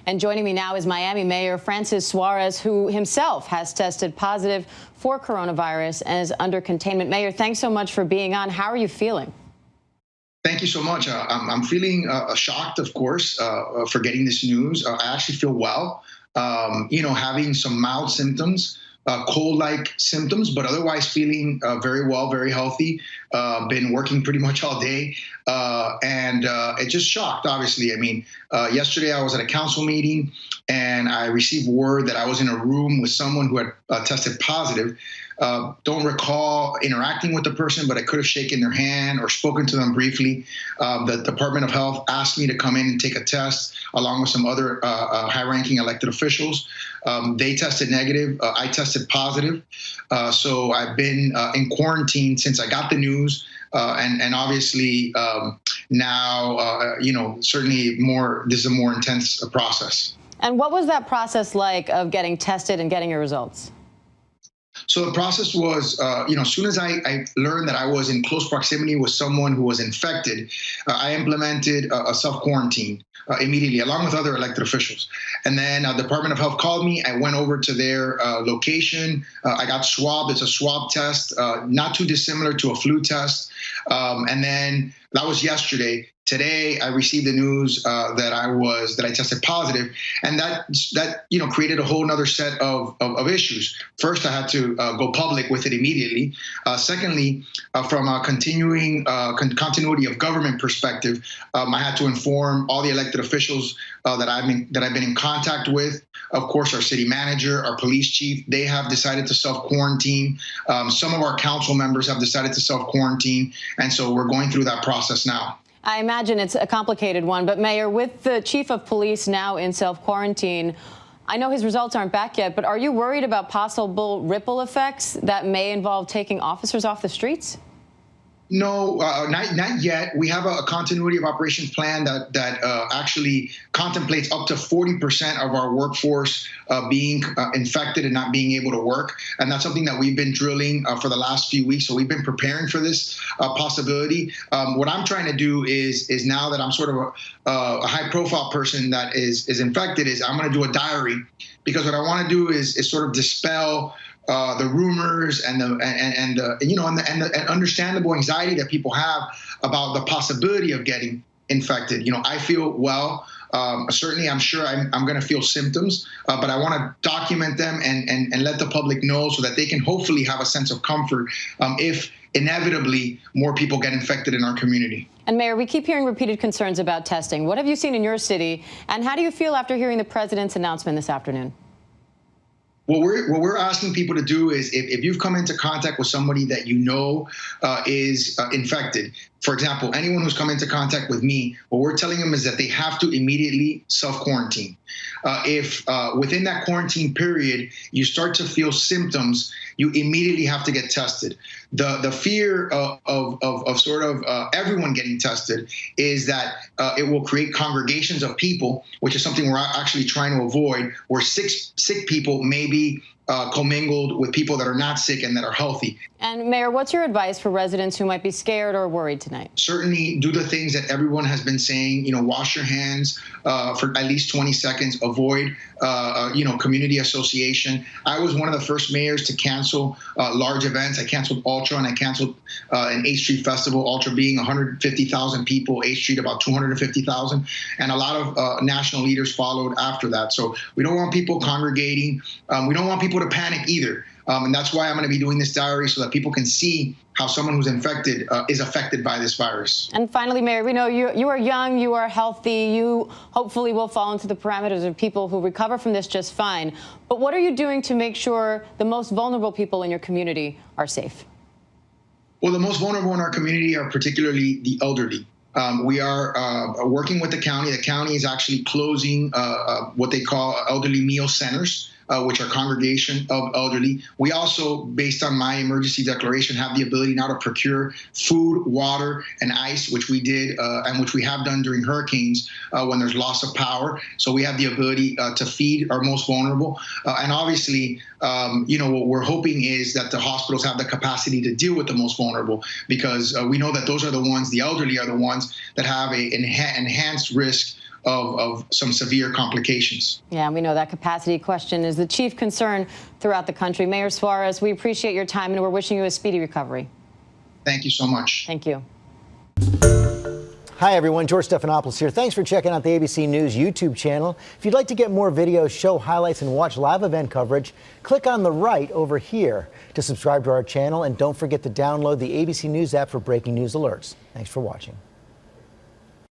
And joining me now is Miami Mayor Francis Suarez, who himself has tested positive for coronavirus and is under containment. Mayor, thanks so much for being on. How are you feeling? Thank you so much. I'm feeling shocked, of course, for getting this news. I actually feel well, having some mild symptoms, cold-like symptoms, but otherwise feeling very well, very healthy. Been working pretty much all day, and it just shocked, obviously. I mean, yesterday I was at a council meeting, and I received word that I was in a room with someone who had tested positive. Don't recall interacting with the person, but I could have shaken their hand or spoken to them briefly. The Department of Health asked me to come in and take a test along with some other high-ranking elected officials. They tested negative. I tested positive. So I've been in quarantine since I got the news. And obviously now, certainly this is a more intense process. And what was that process like of getting tested and getting your results? So the process was, as soon as I learned that I was in close proximity with someone who was infected, I implemented a self-quarantine immediately, along with other elected officials. And then the Department of Health called me. I went over to their location. I got swabbed. It's a swab test, not too dissimilar to a flu test. And then that was yesterday. Today, I received the news that I tested positive, and that created a whole other set of issues. First, I had to go public with it immediately. Secondly, from a continuing continuity of government perspective, I had to inform all the elected officials that I've been in contact with. Of course, our city manager, our police chief, they have decided to self-quarantine. Some of our council members have decided to self-quarantine, and so we're going through that process now. I imagine it's a complicated one, but Mayor, with the chief of police now in self-quarantine, I know his results aren't back yet, but are you worried about possible ripple effects that may involve taking officers off the streets? No, not yet. We have a continuity of operations plan that actually contemplates up to 40% of our workforce being infected and not being able to work. And that's something that we've been drilling for the last few weeks. So we've been preparing for this possibility. What I'm trying to do is now that I'm sort of a high-profile person that is infected, is I'm going to do a diary, because what I want to do is sort of dispel the rumors and the understandable anxiety that people have about the possibility of getting infected. I feel well. Certainly, I'm sure I'm going to feel symptoms, but I want to document them and let the public know so that they can hopefully have a sense of comfort if inevitably more people get infected in our community. And Mayor, we keep hearing repeated concerns about testing. What have you seen in your city, and how do you feel after hearing the president's announcement this afternoon? What we're asking people to do is, if you've come into contact with somebody that you know is infected, for example, anyone who's come into contact with me, what we're telling them is that they have to immediately self-quarantine. If within that quarantine period you start to feel symptoms, you immediately have to get tested. The fear of sort of everyone getting tested is that it will create congregations of people, which is something we're actually trying to avoid, where sick people may be commingled with people that are not sick and that are healthy. And Mayor, what's your advice for residents who might be scared or worried tonight? Certainly do the things that everyone has been saying. Wash your hands for at least 20 seconds. Avoid, community association. I was one of the first mayors to cancel large events. I canceled Ultra, and I canceled an 8th Street Festival, Ultra being 150,000 people, 8th Street about 250,000. And a lot of national leaders followed after that. So we don't want people congregating. We don't want people to panic either. And that's why I'm going to be doing this diary, so that people can see how someone who's infected is affected by this virus. And finally, Mayor, we know you are young, you are healthy, you hopefully will fall into the parameters of people who recover from this just fine. But what are you doing to make sure the most vulnerable people in your community are safe? Well, the most vulnerable in our community are particularly the elderly. We are working with the county. The county is actually closing what they call elderly meal centers, which are congregation of elderly. We also, based on my emergency declaration, have the ability now to procure food, water, and ice, which we did and which we have done during hurricanes when there's loss of power. So we have the ability to feed our most vulnerable. And obviously, what we're hoping is that the hospitals have the capacity to deal with the most vulnerable, because we know that those are the ones, the elderly are the ones that have an enhanced risk of some severe complications. Yeah, and we know that capacity question is the chief concern throughout the country. Mayor Suarez, we appreciate your time, and we're wishing you a speedy recovery. Thank you so much. Thank you. Hi, everyone. George Stephanopoulos here. Thanks for checking out the ABC News YouTube channel. If you'd like to get more videos, show highlights, and watch live event coverage, click on the right over here to subscribe to our channel. And don't forget to download the ABC News app for breaking news alerts. Thanks for watching.